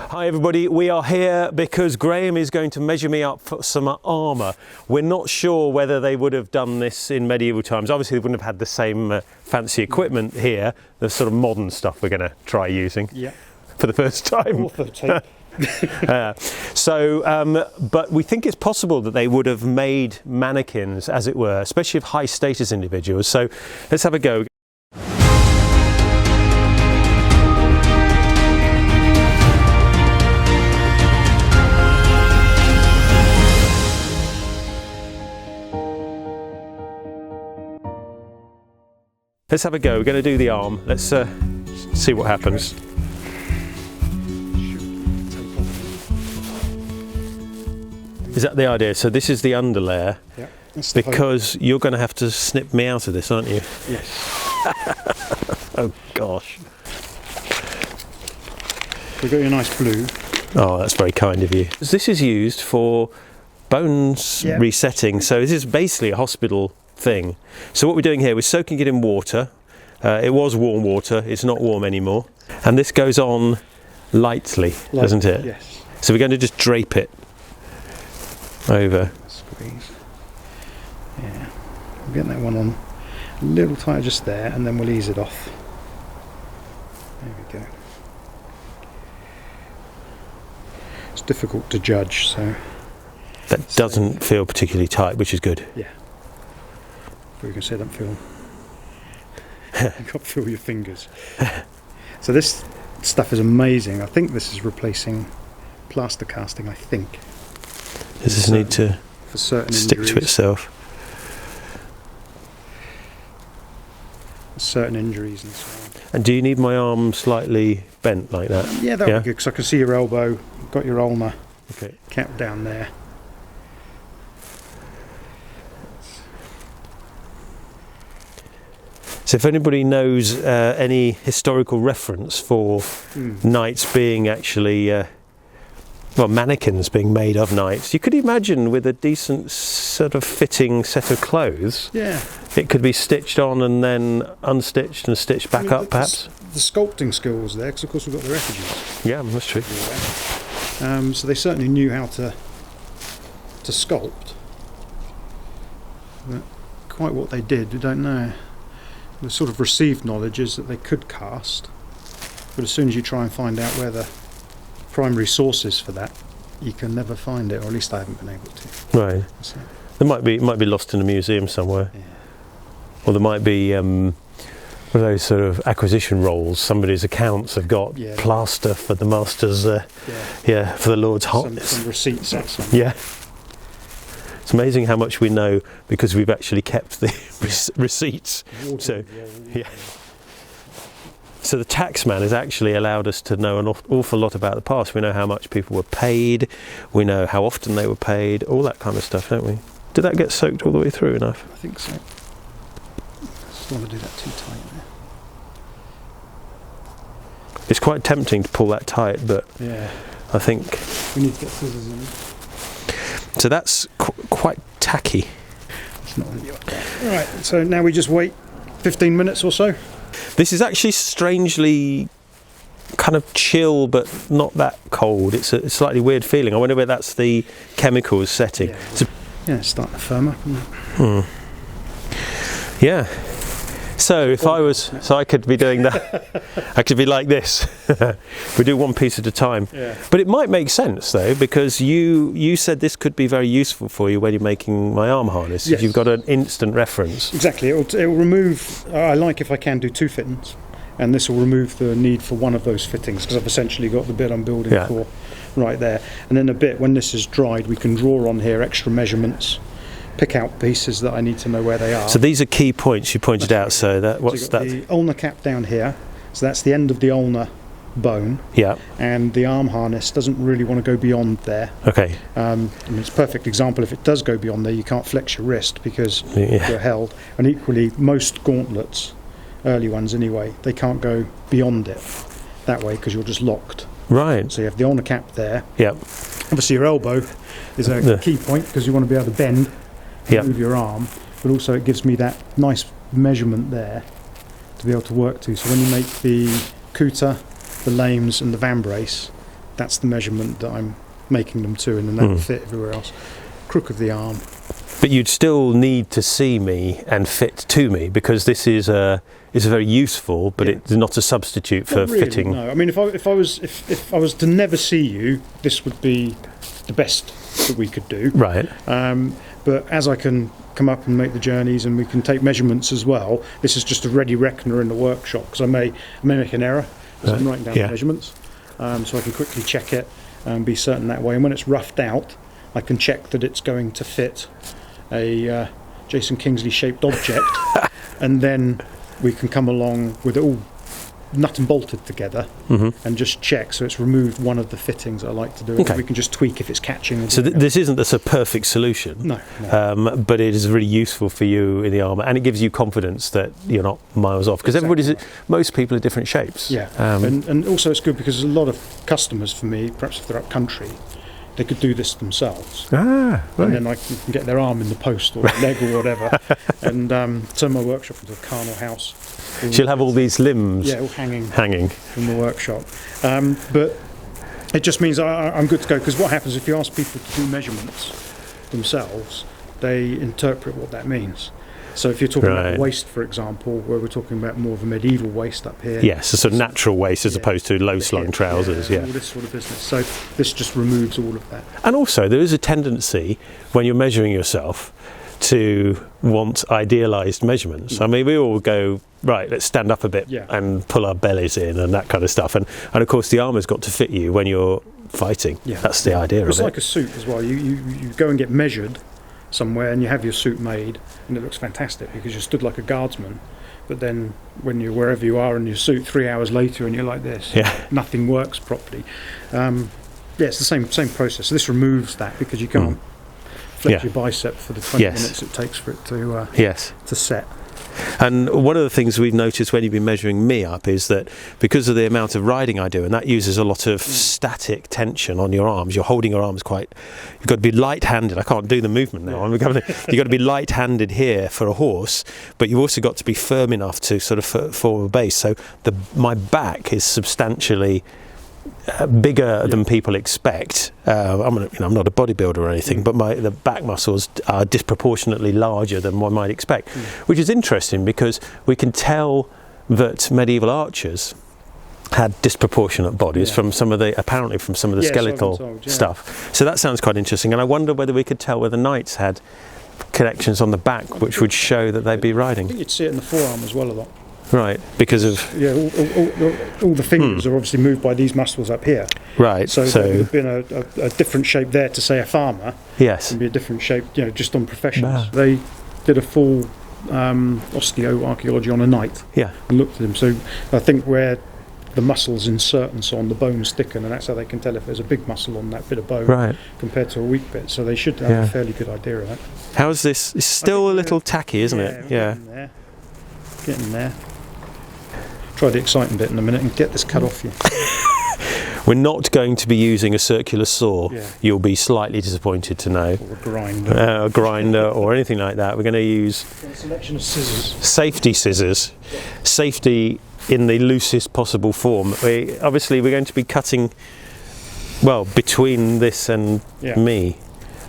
Hi everybody, we are here because Graham is going to measure me up for some armour. We're not sure whether they would have done this in medieval times. Obviously they wouldn't have had the same fancy equipment here, the sort of modern stuff we're going to try using for the first time. But we think it's possible that they would have made mannequins, as it were, especially of high status individuals. So let's have a go. Let's have a go. We're going to do the arm. Let's see what happens. Is that the idea? So this is the underlayer, because you're going to have to snip me out of this, aren't you? Yes. Oh gosh. We've got your nice blue. Oh, that's very kind of you. This is used for bones resetting. So this is basically a hospital thing. So what we're doing here, we're soaking it in water. It was warm water, it's not warm anymore. And this goes on lightly, doesn't it? Yes. So we're going to just drape it over. Squeeze. Yeah. We're getting that one on a little tighter just there, and then we'll ease it off. There we go. It's difficult to judge, so. That doesn't feel particularly tight, which is good. Yeah. But you can see I don't feel. You can't feel your fingers. So this stuff is amazing. I think this is replacing plaster casting. I think. Does this need to for certain stick injuries. to itself? Certain injuries and so on. And do you need my arm slightly bent like that? Yeah, that would be good, because I can see your elbow. You've got your ulnar cap down there. So if anybody knows any historical reference for knights being actually, well, mannequins being made of knights, you could imagine with a decent sort of fitting set of clothes, it could be stitched on and then unstitched and stitched back up, perhaps. The sculpting skills there, because of course we've got the effigies. Yeah, that's true. So they certainly knew how to sculpt. But quite what they did, we don't know. The sort of received knowledge is that they could cast, but as soon as you try and find out where the primary source is for that, you can never find it, or at least I haven't been able to. Right. So, It might be lost in a museum somewhere, or there might be one of those sort of acquisition rolls. Somebody's accounts have got plaster for the master's, for the Lord's hotness. Some receipts. Yeah. It's amazing how much we know because we've actually kept the receipts. So the taxman has actually allowed us to know an awful lot about the past. We know how much people were paid, we know how often they were paid, all that kind of stuff, don't we? Did that get soaked all the way through enough? I think so. I just don't want to do that too tight there. It's quite tempting to pull that tight, but I think we need to get scissors in. So that's quite tacky. It's not really like that. Right, so now we just wait 15 minutes or so. This is actually strangely kind of chill, but not that cold. It's a slightly weird feeling. I wonder whether that's the chemicals setting. It's starting to firm up, isn't it? Yeah. So if I could be doing that. I could be like this. We do one piece at a time. But it might make sense though, because you said this could be very useful for you when you're making my arm harness. Yes. You've got an instant reference. Exactly. It'll remove. I like if I can do two fittings, and this will remove the need for one of those fittings, because I've essentially got the bit I'm building for right there. And then a bit when this is dried, we can draw on here extra measurements. Pick out pieces that I need to know where they are. So these are key points you pointed out. So what's that? The ulnar cap down here. So that's the end of the ulnar bone. Yeah. And the arm harness doesn't really want to go beyond there. Okay. I mean, it's a perfect example. If it does go beyond there, you can't flex your wrist because you're held. And equally, most gauntlets, early ones anyway, they can't go beyond it that way because you're just locked. Right. So you have the ulnar cap there. Yep. Obviously, your elbow is a key point because you want to be able to bend. Move your arm, but also it gives me that nice measurement there to be able to work to. So when you make the cutter, the lames and the vambrace, that's the measurement that I'm making them to, and then that will fit everywhere else. Crook of the arm. But you'd still need to see me and fit to me, because this is very useful, but it's not a substitute for Not really, fitting. No, I mean, if I was to never see you, this would be the best that we could do. Right. But as I can come up and make the journeys, and we can take measurements as well, this is just a ready reckoner in the workshop, because I may make an error as I'm writing down the measurements, so I can quickly check it and be certain that way. And when it's roughed out, I can check that it's going to fit a Jason Kingsley shaped object, and then we can come along with it all nut and bolted together and just check, so it's removed one of the fittings I like to do, and we can just tweak if it's catching. So this isn't a perfect solution, no. But it is really useful for you in the Armour, and it gives you confidence that you're not miles off, because most people are different shapes. And also it's good because a lot of customers, for me, perhaps if they're up country, they could do this themselves, and then I can get their arm in the post or leg or whatever, and turn my workshop into a carnal house. She'll have all these limbs, all hanging from the workshop. But it just means I'm good to go, because what happens if you ask people to do measurements themselves, they interpret what that means. So if you're talking about waist, for example, where we're talking about more of a medieval waist up here. Yes, a sort of natural waist as opposed to low-slung trousers. All this sort of business. So this just removes all of that. And also, there is a tendency when you're measuring yourself to want idealised measurements. I mean, we all go, right, let's stand up a bit and pull our bellies in and that kind of stuff. And of course, the armour's got to fit you when you're fighting. That's the idea of it. It's like a suit as well. You go and get measured somewhere, and you have your suit made, and it looks fantastic because you're stood like a guardsman. But then when you're wherever you are in your suit 3 hours later and you're like this, nothing works properly. It's the same process. So this removes that, because you can't flex your bicep for the 20 minutes it takes for it to set. And one of the things we've noticed when you've been measuring me up is that because of the amount of riding I do, and that uses a lot of static tension on your arms, you're holding your arms you've got to be light-handed. I can't do the movement now. You've got to be light-handed here for a horse, but you've also got to be firm enough to sort of form a base. So my back is substantially bigger than people expect. I'm not a bodybuilder or anything, but the back muscles are disproportionately larger than one might expect, which is interesting because we can tell that medieval archers had disproportionate bodies from some of the skeletal stuff. So that sounds quite interesting, and I wonder whether we could tell whether knights had connections on the back which would show that they'd be riding. I think you'd see it in the forearm as well a lot. Right, because of all the fingers are obviously moved by these muscles up here. Right, so there would have been a different shape there to say a farmer. Yes, and be a different shape, just on professions. They did a full osteoarchaeology on a knight. And looked at him. So I think where the muscles insert and so on, the bones thicken, and that's how they can tell if there's a big muscle on that bit of bone compared to a weak bit. So they should have a fairly good idea of that. How's this? It's still a little tacky, isn't it? Getting there. Try the exciting bit in a minute and get this cut off you. We're not going to be using a circular saw. You'll be slightly disappointed to know. Or a grinder. Or anything like that. We're going to use a selection of scissors. Safety scissors. Safety in the loosest possible form. We're going to be cutting, between this and me.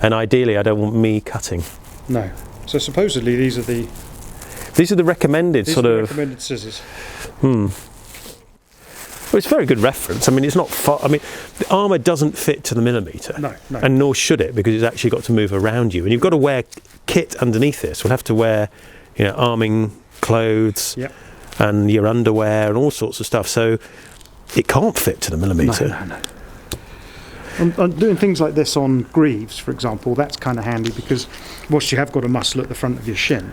And ideally, I don't want me cutting. No. So supposedly these are the recommended recommended scissors. Well, it's a very good reference. I mean, it's not far. I mean, the armour doesn't fit to the millimetre. No. And nor should it, because it's actually got to move around you. And you've got to wear kit underneath this. We'll have to wear, arming clothes and your underwear and all sorts of stuff. So it can't fit to the millimetre. No. I'm doing things like this on greaves, for example. That's kind of handy because whilst you have got a muscle at the front of your shin,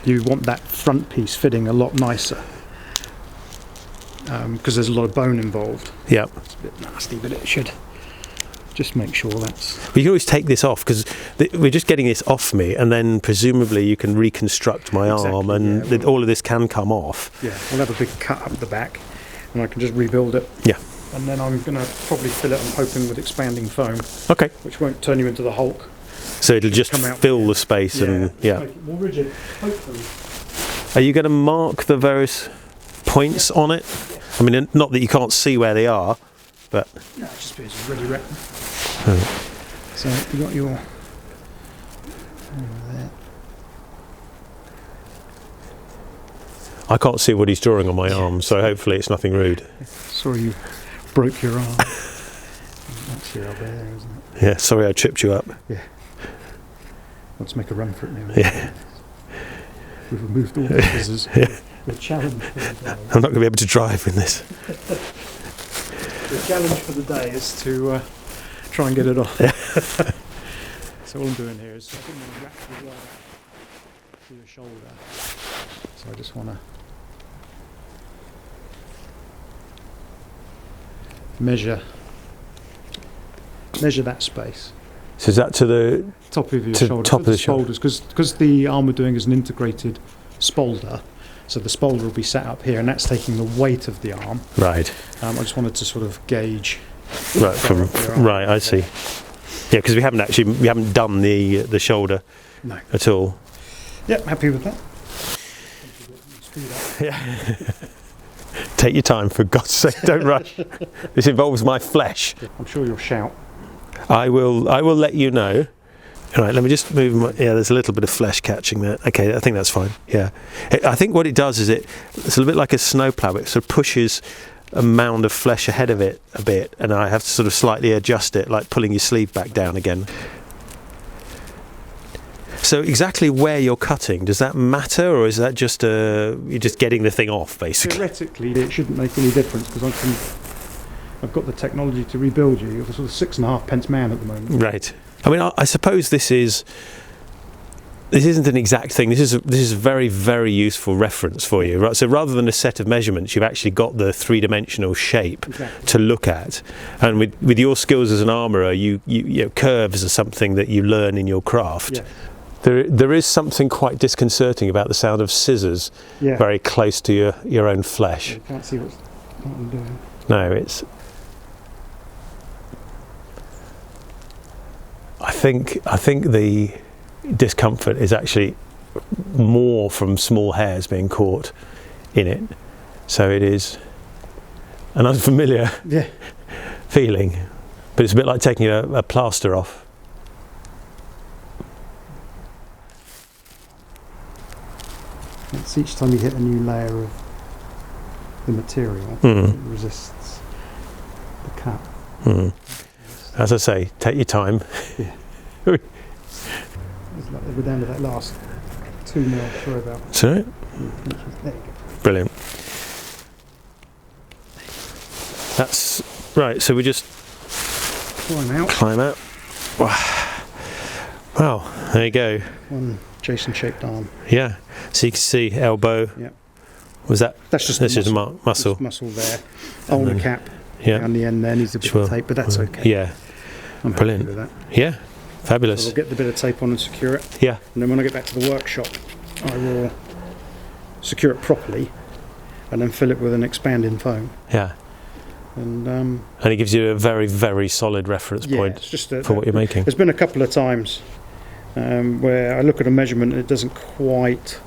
you want that front piece fitting a lot nicer because there's a lot of bone involved. It's a bit nasty, but it should just make sure that's... But you can always take this off, because we're just getting this off me, and then presumably you can reconstruct my arm, and all of this can come off. We'll have a big cut up the back, and I can just rebuild it. And then I'm going to probably fill it, I'm hoping, with expanding foam. Okay. Which won't turn you into the Hulk. So it'll just fill the space and make it more rigid, hopefully. Are you going to mark the various points on it? I mean, not that you can't see where they are, but No, it just means it's ready wrap. oh, So you got your over there. I can't see what he's drawing on my arm, so hopefully it's nothing rude. Sorry you broke your arm. That's your elbow there, isn't it? Yeah, sorry I tripped you up. Yeah. Let's make a run for it now. Yeah. We've removed all the scissors. Yeah. The challenge for the day. I'm not going to be able to drive in this. The challenge for the day is to try and get it off. Yeah. So all I'm doing here is I didn't want to wrap the wire up to your shoulder. So I just want to measure that space. So is that to the Top of your To shoulder. top of the shoulder. Because the Armour doing is an integrated spolder. So the spolder will be sat up here, and that's taking the weight of the arm. right? I just wanted to sort of gauge. Right, from your arm. right. I see. Yeah, because we haven't done the shoulder No. at all. Yep, happy with that. Yeah. Take your time, for God's sake, don't rush. This involves my flesh. I'm sure you'll shout. I will let you know. All right, let me just move my... Yeah, there's a little bit of flesh catching there. Okay, I think that's fine. Yeah. I think what it does is it's a little bit like a snowplow. It sort of pushes a mound of flesh ahead of it a bit, and I have to sort of slightly adjust it, like pulling your sleeve back down again. So exactly where you're cutting, does that matter, or is that just you're just getting the thing off, basically? Theoretically, it shouldn't make any difference because I've got the technology to rebuild you. You're a sort of 6.5 pence man at the moment. Right. I mean, I suppose this isn't an exact thing. This is a very, very useful reference for you. Right? So rather than a set of measurements, you've actually got the three-dimensional shape Exactly. to look at. And with your skills as an armourer, you know, curves are something that you learn in your craft. Yeah. There is something quite disconcerting about the sound of scissors Yeah. very close to your own flesh. You can't see what I'm doing. No, it's... I think the discomfort is actually more from small hairs being caught in it. So it is an unfamiliar Yeah. feeling, but it's a bit like taking a plaster off. It's each time you hit a new layer of the material, Mm. it resists the cut. Mm. As I say, take your time. It's like we're down to that last 2 mil. Sorry about So, inches. There you go. brilliant. That's right. So we just climb out. Wow, there you go. One Jason-shaped arm. Yeah. So you can see elbow. Yep. Was that? That's just This the is muscle. Just muscle there. On the cap. Yeah. Down the end there needs a bit Sure. of tape, but that's okay. Yeah. I'm Brilliant. happy with that. Yeah. So Fabulous. I'll get the bit of tape on and secure it. Yeah. And then when I get back to the workshop, I will secure it properly and then fill it with an expanding foam. Yeah. And And it gives you a very, very solid reference point it's just for what you're making. There's been a couple of times where I look at a measurement and it doesn't quite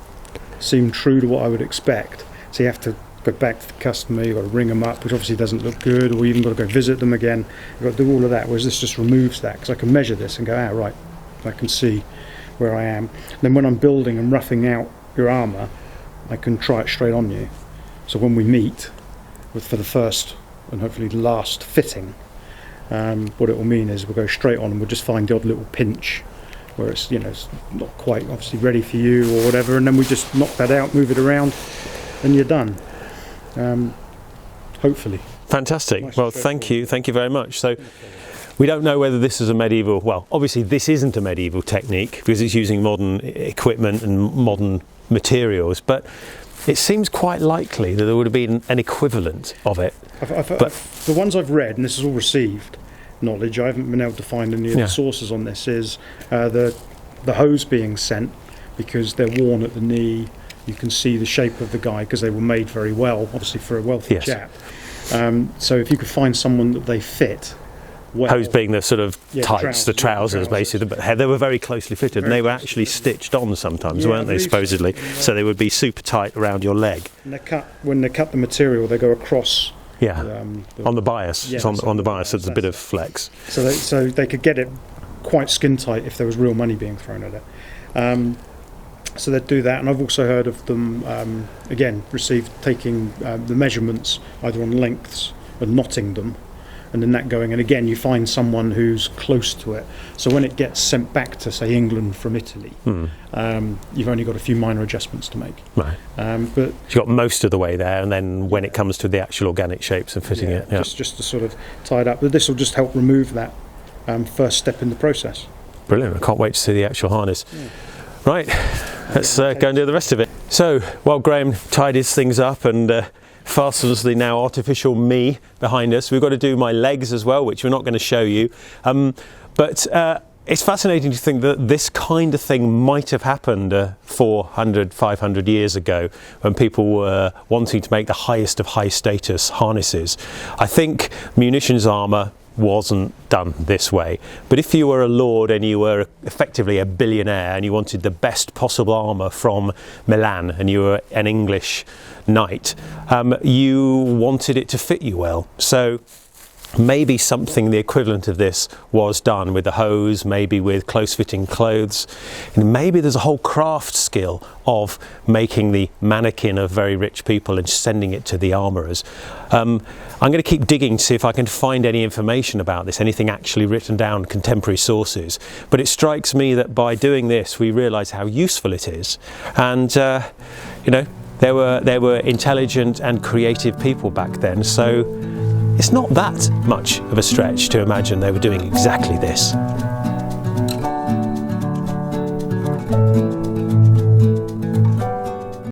seem true to what I would expect. So you have to go back to the customer, you've got to ring them up, which obviously doesn't look good, or you even got to go visit them again. You've got to do all of that, whereas this just removes that, because I can measure this and go, right, I can see where I am. Then when I'm building and roughing out your armour, I can try it straight on you. So when we meet for the first and hopefully the last fitting, what it will mean is we'll go straight on and we'll just find the odd little pinch where it's, it's not quite obviously ready for you or whatever, and then we just knock that out, move it around, and you're done. Hopefully. Fantastic. Nice Well, and thank you very much. So we don't know whether this is a medieval, well, obviously this isn't a medieval technique because it's using modern equipment and modern materials, but it seems quite likely that there would have been an equivalent of it. The ones I've read, and this is all received knowledge, I haven't been able to find any of the sources on this, is the hose being sent because they're worn at the knee. You can see the shape of the guy because they were made very well, obviously for a wealthy chap. So if you could find someone that they fit well. Hose being the sort of tights, the trousers basically, but they were very closely fitted, and they were actually stitched on sometimes, weren't they, supposedly? So they would be super tight around your leg. And when they cut the material, they go across on the bias. Yeah, it's on the bias, so there's a bit of flex. So they could get it quite skin tight if there was real money being thrown at it. So they'd do that, and I've also heard of them again taking the measurements either on lengths and knotting them, and then that going, and again you find someone who's close to it, so when it gets sent back to say England from Italy, you've only got a few minor adjustments to make. Right. But you got most of the way there, and then when it comes to the actual organic shapes and fitting it, just to sort of tie it up. But this will just help remove that first step in the process. Brilliant! I can't wait to see the actual harness. Right, let's go and do the rest of it. So while Graham tidies things up and fastens the now artificial me behind us, we've got to do my legs as well, which we're not going to show you. But it's fascinating to think that this kind of thing might have happened 400, 500 years ago when people were wanting to make the highest of high status harnesses. I think munitions armour wasn't done this way, but if you were a lord and you were effectively a billionaire and you wanted the best possible armour from Milan and you were an English knight, you wanted it to fit you well. So maybe something the equivalent of this was done with the hose, maybe with close-fitting clothes, and maybe there's a whole craft skill of making the mannequin of very rich people and sending it to the armourers. I'm going to keep digging to see if I can find any information about this, anything actually written down, contemporary sources, but it strikes me that by doing this we realise how useful it is, and you know, there were intelligent and creative people back then, so it's not that much of a stretch to imagine they were doing exactly this.